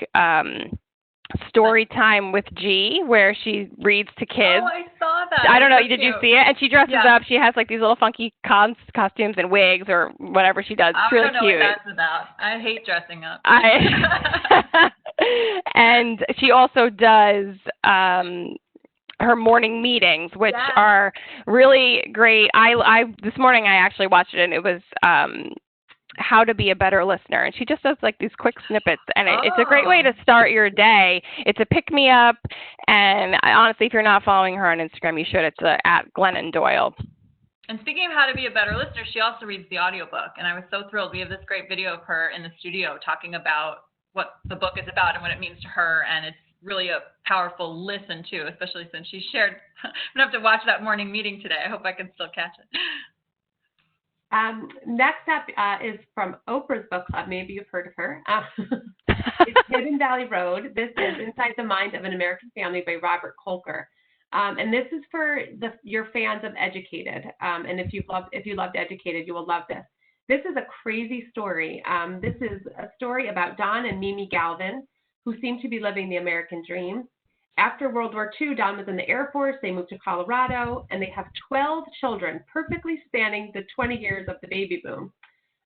Story Time with G, where she reads to kids. Oh, I saw that. I don't know. That's Did cute. you see it? And she dresses up. She has like these little funky costumes and wigs or whatever she does. It's really cute. I don't know what that's about. I hate dressing up. And she also does her morning meetings, which are really great. I this morning I actually watched it, and it was How to Be a Better Listener. And she just does like these quick snippets, and it's a great way to start your day. It's a pick-me-up, and honestly, if you're not following her on Instagram, you should. It's at Glennon Doyle. And speaking of how to be a better listener, she also reads the audiobook, and I was so thrilled. We have this great video of her in the studio talking about what the book is about and what it means to her, and it's really a powerful listen, too, especially since she shared. I'm going to have to watch that morning meeting today. I hope I can still catch it. Next up is from Oprah's book club. Maybe you've heard of her. It's Hidden Valley Road. This is Inside the Mind of an American Family by Robert Kolker. And this is for your fans of Educated. And if you loved Educated, you will love this. This is a crazy story. This is a story about Don and Mimi Galvin, who seem to be living the American dream. After World War II, Don was in the Air Force. They moved to Colorado, and they have 12 children, perfectly spanning the 20 years of the baby boom.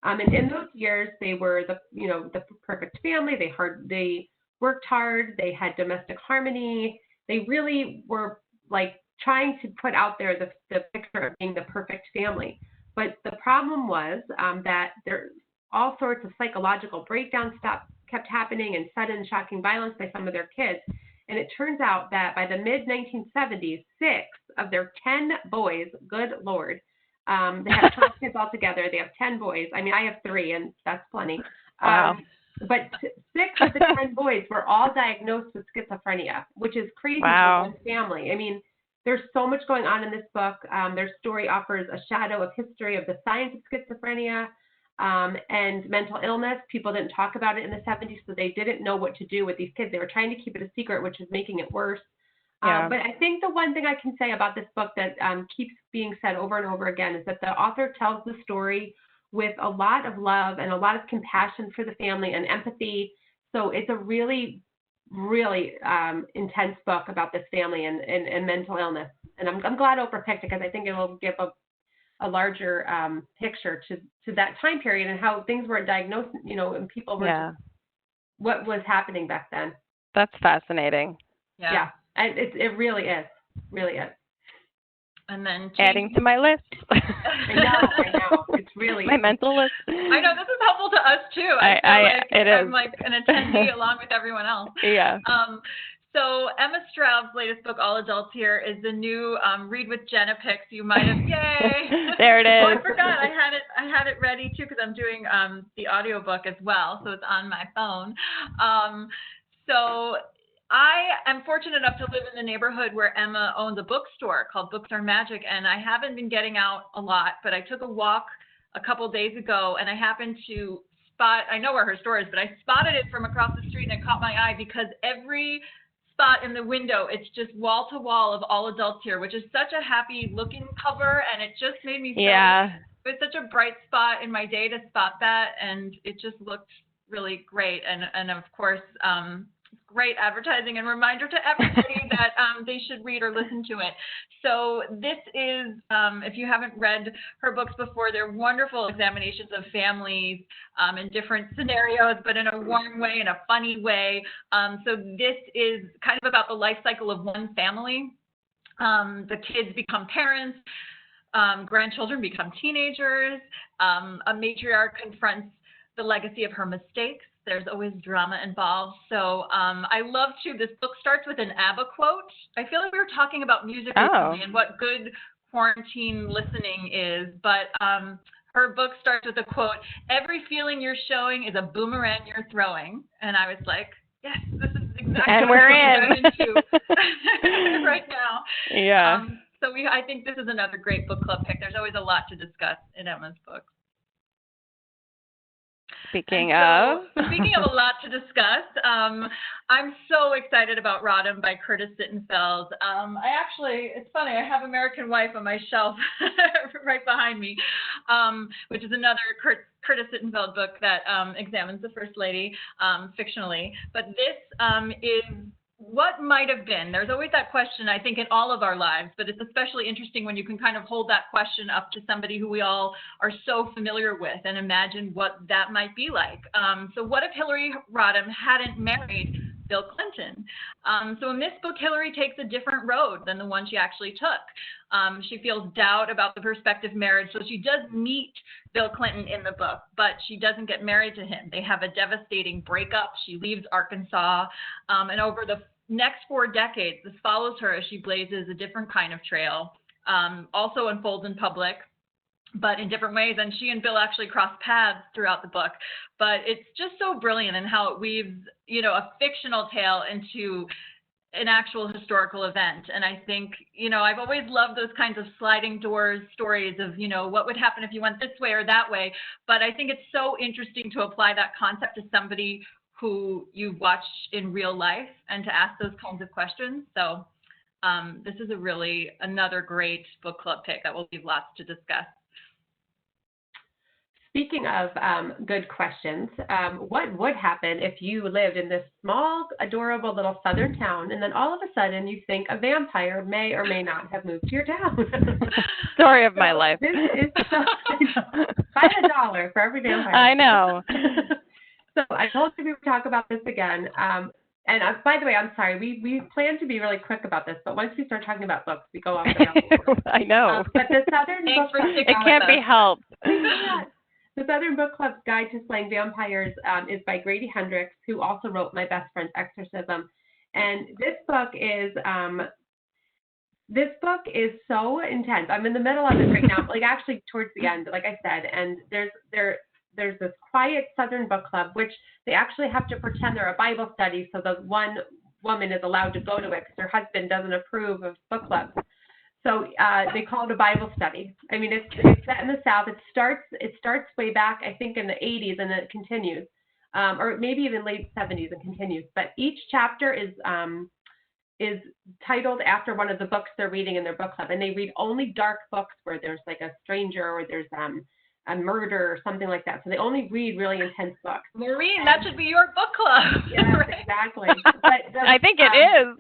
And in those years, they were the perfect family. They worked hard. They had domestic harmony. They really were like trying to put out there the picture of being the perfect family. But the problem was that there all sorts of psychological breakdowns kept happening, and sudden shocking violence by some of their kids. And it turns out that by the mid-1970s, 6 of their 10 boys, good Lord, they have 12 kids altogether. They have 10 boys. I mean, I have 3, and that's plenty. Wow. But 6 of the 10 boys were all diagnosed with schizophrenia, which is crazy Wow. for one family. I mean, there's so much going on in this book. Their story offers a shadow of history of the science of schizophrenia. And mental illness. People didn't talk about it in the 70s, so they didn't know what to do with these kids. They were trying to keep it a secret, which is making it worse. Yeah. But I think the one thing I can say about this book that keeps being said over and over again is that the author tells the story with a lot of love and a lot of compassion for the family and empathy. So it's a really, really intense book about this family and mental illness. And I'm glad Oprah picked it because I think it will give a larger picture to that time period and how things were diagnosed, and people were what was happening back then. That's fascinating. Yeah. And it really is. Really is. And then adding to my list. I know. It's really my mental list. I know this is helpful to us too. It is. I'm like an attendee along with everyone else. Yeah. So Emma Straub's latest book, All Adults Here, is the new Read with Jenna picks. You might have, yay! There it Oh, is. I forgot. I had it ready too because I'm doing the audiobook as well, so it's on my phone. So I am fortunate enough to live in the neighborhood where Emma owns a bookstore called Books Are Magic, and I haven't been getting out a lot, but I took a walk a couple days ago, and I happened to I know where her store is, but I spotted it from across the street, and it caught my eye because every spot in the window, it's just wall to wall of All Adults Here, which is such a happy looking cover, and it just made me Yeah. it was such a bright spot in my day to spot that, and it just looked really great, and of course, great advertising and reminder to everybody that they should read or listen to it. So this is, if you haven't read her books before, they're wonderful examinations of families in different scenarios, but in a warm way, in a funny way. So this is kind of about the life cycle of one family. The kids become parents, grandchildren become teenagers, a matriarch confronts the legacy of her mistakes. There's always drama involved. So I love, too, this book starts with an ABBA quote. I feel like we were talking about music recently and what good quarantine listening is, but her book starts with a quote, "Every feeling you're showing is a boomerang you're throwing." And I was like, yes, this is exactly and what we're I'm in into right now. Yeah. So I think this is another great book club pick. There's always a lot to discuss in Emma's books. Speaking of a lot to discuss, I'm so excited about Rodham by Curtis Sittenfeld. It's funny, I have American Wife on my shelf right behind me, which is another Curtis Sittenfeld book that examines the First Lady fictionally. But this is what might have been. There's always that question, I think, in all of our lives, but it's especially interesting when you can kind of hold that question up to somebody who we all are so familiar with and imagine what that might be like. So what if Hillary Rodham hadn't married Bill Clinton? So in this book, Hillary takes a different road than the one she actually took. She feels doubt about the prospective marriage, so she does meet Bill Clinton in the book, but she doesn't get married to him. They have a devastating breakup. She leaves Arkansas, and over the next 4 decades, this follows her as she blazes a different kind of trail, also unfolds in public, but in different ways. And she and Bill actually cross paths throughout the book. But it's just so brilliant in how it weaves, a fictional tale into an actual historical event. And I think, I've always loved those kinds of sliding doors stories of, what would happen if you went this way or that way. But I think it's so interesting to apply that concept to somebody who you've watched in real life and to ask those kinds of questions. So this is another great book club pick that will leave lots to discuss. Speaking of good questions, what would happen if you lived in this small, adorable little southern town, and then all of a sudden you think a vampire may or may not have moved to your town? Story of my life. This is by $1 for every vampire. I know. So I told you we would talk about this again. And by the way, I'm sorry, we plan to be really quick about this, but once we start talking about books, we go off the rails. I know. But the Southern Book Club, it can't be helped. The Southern Book Club's Guide to Slaying Vampires is by Grady Hendrix, who also wrote My Best Friend's Exorcism. And this book is so intense. I'm in the middle of it right now, actually towards the end, like I said. And there's this quiet Southern book club, which they actually have to pretend they're a Bible study, so the one woman is allowed to go to it because her husband doesn't approve of book clubs. So they call it a Bible study. I mean, it's set in the South. It starts way back, I think, in the 80s, and then it continues, or maybe even late 70s and continues. But each chapter is titled after one of the books they're reading in their book club, and they read only dark books where there's like a stranger or there's a murder or something like that. So they only read really intense books. Maureen, that should be your book club. Yes, right? Exactly. But I think it is.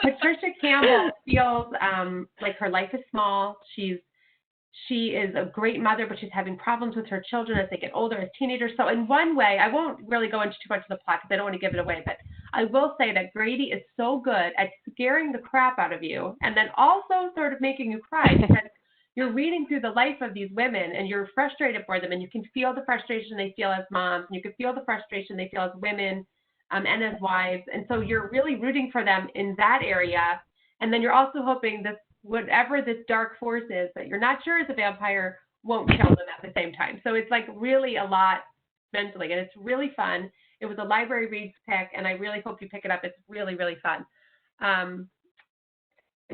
Patricia Campbell feels like her life is small. She is a great mother, but she's having problems with her children as they get older, as teenagers. So in one way, I won't really go into too much of the plot because I don't want to give it away, but I will say that Grady is so good at scaring the crap out of you and then also sort of making you cry because you're reading through the life of these women and you're frustrated for them, and you can feel the frustration they feel as moms, and you can feel the frustration they feel as women and as wives. And so you're really rooting for them in that area. And then you're also hoping that whatever this dark force is that you're not sure is a vampire won't kill them at the same time. So it's like really a lot mentally, and it's really fun. It was a library reads pick, and I really hope you pick it up. It's really, really fun.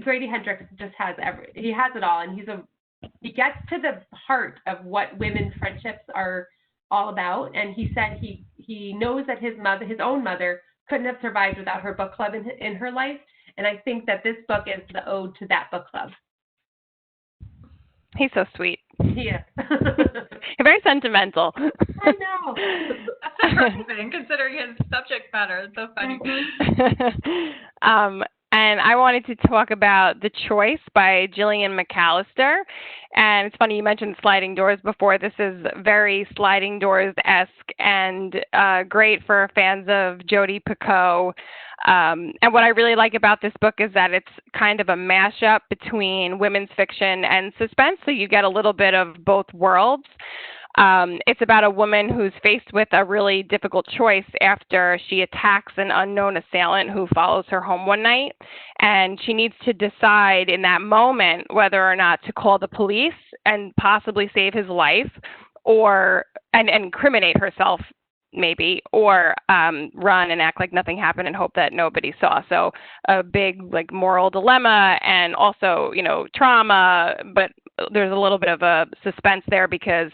Grady Hendrix just has he has it all, and he gets to the heart of what women's friendships are all about. And he said he knows that his own mother, couldn't have survived without her book club in her life. And I think that this book is the ode to that book club. He's so sweet. He is. Very sentimental. I know. That's surprising, considering his subject matter. It's so funny. And I wanted to talk about The Choice by Gillian McAllister. And it's funny, you mentioned Sliding Doors before. This is very Sliding Doors-esque and great for fans of Jodi Picoult. And what I really like about this book is that it's kind of a mashup between women's fiction and suspense, so you get a little bit of both worlds. It's about a woman who's faced with a really difficult choice after she attacks an unknown assailant who follows her home one night. And she needs to decide in that moment whether or not to call the police and possibly save his life, or and incriminate herself maybe, or run and act like nothing happened and hope that nobody saw. So a big like moral dilemma, and also, trauma, but there's a little bit of a suspense there because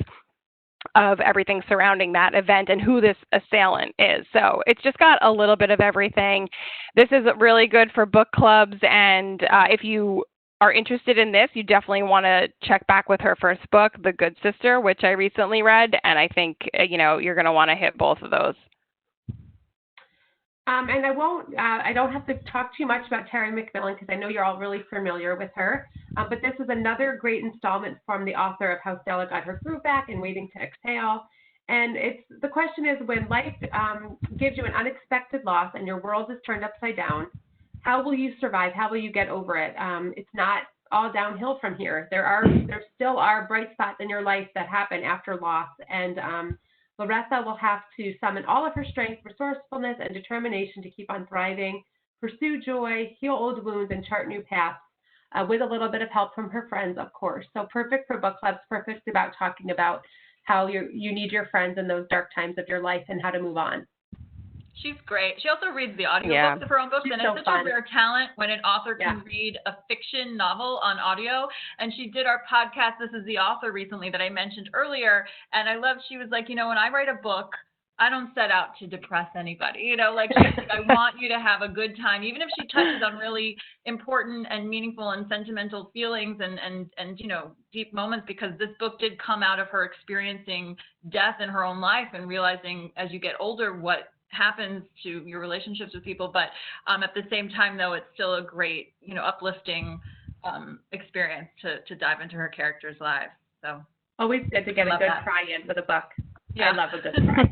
of everything surrounding that event and who this assailant is. So it's just got a little bit of everything. This is really good for book clubs, and if you are interested in this, you definitely want to check back with her first book, The Good Sister, which I recently read, and I think you're going to want to hit both of those. And I don't have to talk too much about Terry McMillan because I know you're all really familiar with her. But this is another great installment from the author of How Stella Got Her Groove Back and Waiting to Exhale. And the question is, when life gives you an unexpected loss and your world is turned upside down, how will you survive? How will you get over it? It's not all downhill from here. There still are bright spots in your life that happen after loss, and Loretta will have to summon all of her strength, resourcefulness, and determination to keep on thriving, pursue joy, heal old wounds, and chart new paths, with a little bit of help from her friends, of course. So perfect for book clubs, perfect about talking about how you need your friends in those dark times of your life and how to move on. She's great. She also reads the audiobooks of her own books, and it's such a rare talent when an author can read a fiction novel on audio. And she did our podcast, This Is the Author, recently that I mentioned earlier. And I love, she was like, when I write a book, I don't set out to depress anybody. I want you to have a good time, even if she touches on really important and meaningful and sentimental feelings and deep moments, because this book did come out of her experiencing death in her own life and realizing as you get older what happens to your relationships with people. But at the same time, though, it's still a great, uplifting experience to dive into her characters' lives. So always good to get a good cry in with a book. Yeah. I love a good cry.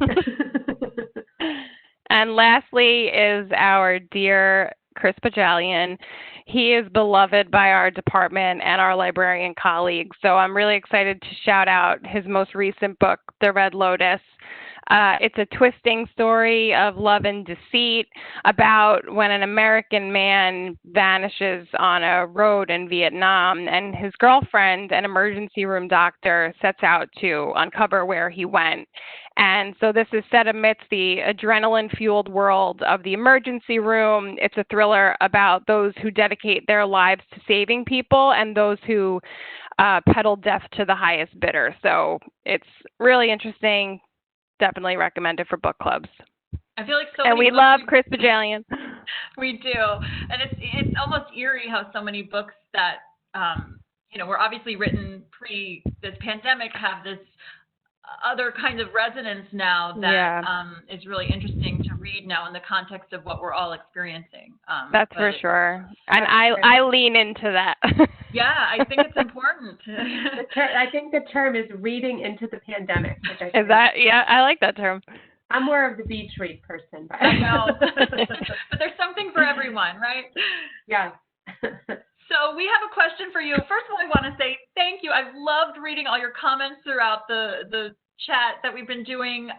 And lastly is our dear Chris Pajalian. He is beloved by our department and our librarian colleagues. So I'm really excited to shout out his most recent book, The Red Lotus. It's a twisting story of love and deceit about when an American man vanishes on a road in Vietnam, and his girlfriend, an emergency room doctor, sets out to uncover where he went. And so this is set amidst the adrenaline-fueled world of the emergency room. It's a thriller about those who dedicate their lives to saving people and those who peddle death to the highest bidder. So it's really interesting. Definitely recommended for book clubs. I feel like so and many we love Chris Pajalian. We do, and it's almost eerie how so many books that were obviously written pre this pandemic have this other kind of resonance now that is really interesting to read now in the context of what we're all experiencing. That's for sure, and I lean into that. Yeah, I think it's important. I think the term is reading into the pandemic. Which is that? Yeah, I like that term. I'm more of the beach read person. But I know. But there's something for everyone, right? Yeah. So we have a question for you. First of all, I want to say thank you. I've loved reading all your comments throughout the chat that we've been doing.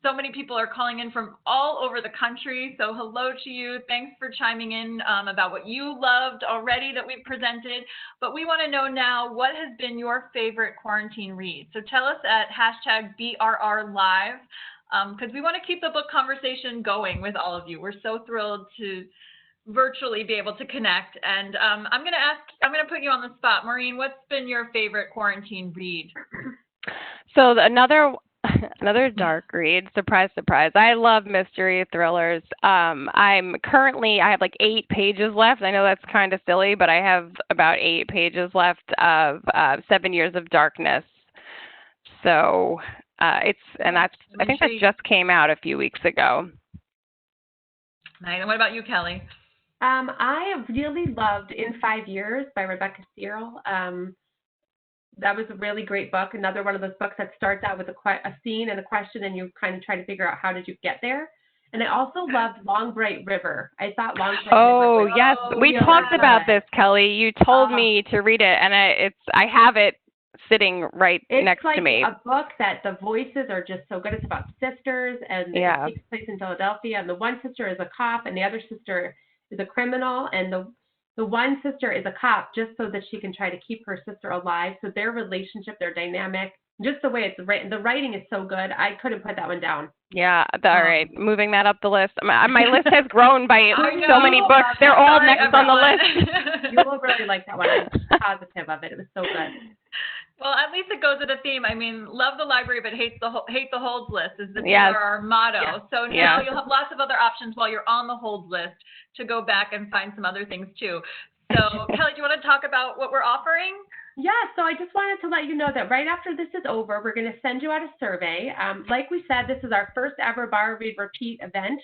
So many people are calling in from all over the country. So hello to you. Thanks for chiming in about what you loved already that we've presented. But we want to know now, what has been your favorite quarantine read? So tell us at #BRRLive, because we want to keep the book conversation going with all of you. We're so thrilled to virtually be able to connect. And I'm going to put you on the spot. Maureen, what's been your favorite quarantine read? So another dark read. Surprise, surprise. I love mystery thrillers. I have like 8 pages left. I know that's kind of silly, but I have about 8 pages left of 7 Years of Darkness. So I think that just came out a few weeks ago. Nice. And what about you, Kelly? I really loved In 5 Years by Rebecca Searle. That was a really great book. Another one of those books that starts out with a scene and a question, and you kind of try to figure out how did you get there. And I also loved Long Bright River. I thought Long Bright River was yes, we talked about this, Kelly. You told me to read it, and I have it sitting right next to me. It's like a book that the voices are just so good. It's about sisters, and it takes place in Philadelphia. And the one sister is a cop, and the other sister is a criminal, and the one sister is a cop just so that she can try to keep her sister alive. So their relationship, their dynamic, just the way it's written, the writing is so good. I couldn't put that one down. Yeah, all right. Moving that up the list. My list has grown by so many books. They're all next on the list. You will really like that one. I'm positive of it. It was so good. Well, at least it goes with a theme. I mean, love the library, but hate the holds list is our motto. Yes. So now you'll have lots of other options while you're on the hold list to go back and find some other things too. So, Kelly, do you want to talk about what we're offering? Yeah, so I just wanted to let you know that right after this is over, we're going to send you out a survey. Like we said, this is our first ever Borrow, Read, Repeat event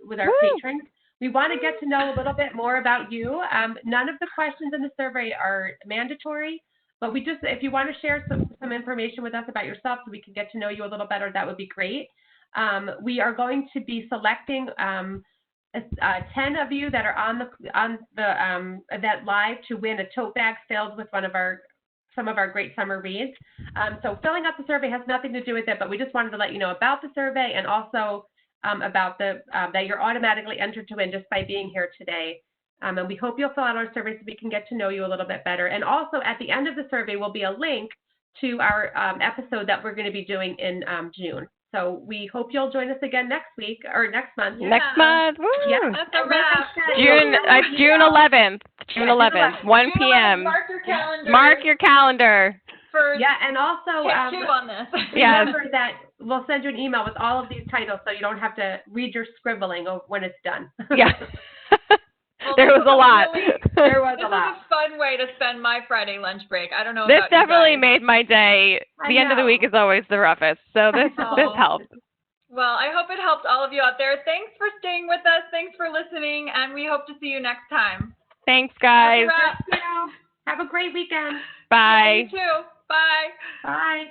with our patrons. We want to get to know a little bit more about you. None of the questions in the survey are mandatory, but if you want to share some information with us about yourself so we can get to know you a little better, that would be great. We are going to be selecting 10 of you that are on the event live to win a tote bag filled with some of our great summer reads. So filling out the survey has nothing to do with it, but we just wanted to let you know about the survey and also about that you're automatically entered to win just by being here today. And we hope you'll fill out our survey so we can get to know you a little bit better. And also at the end of the survey will be a link to our episode that we're going to be doing in June. So we hope you'll join us again next week or next month. Yeah. Next month. Woo. Yeah. That's a wrap. June 11th. June 11th, 1 p.m. Mark your calendar. Mark your calendar. And also on this. Remember that we'll send you an email with all of these titles so you don't have to read your scribbling when it's done. Yeah. There was a lot. There was a lot. This is a fun way to spend my Friday lunch break. I don't know this about you definitely guys. made my day. The end of the week is always the roughest. So this helped. Well, I hope it helped all of you out there. Thanks for staying with us. Thanks for listening. And we hope to see you next time. Thanks, guys. Have a great weekend. Bye. Yeah, you too. Bye. Bye.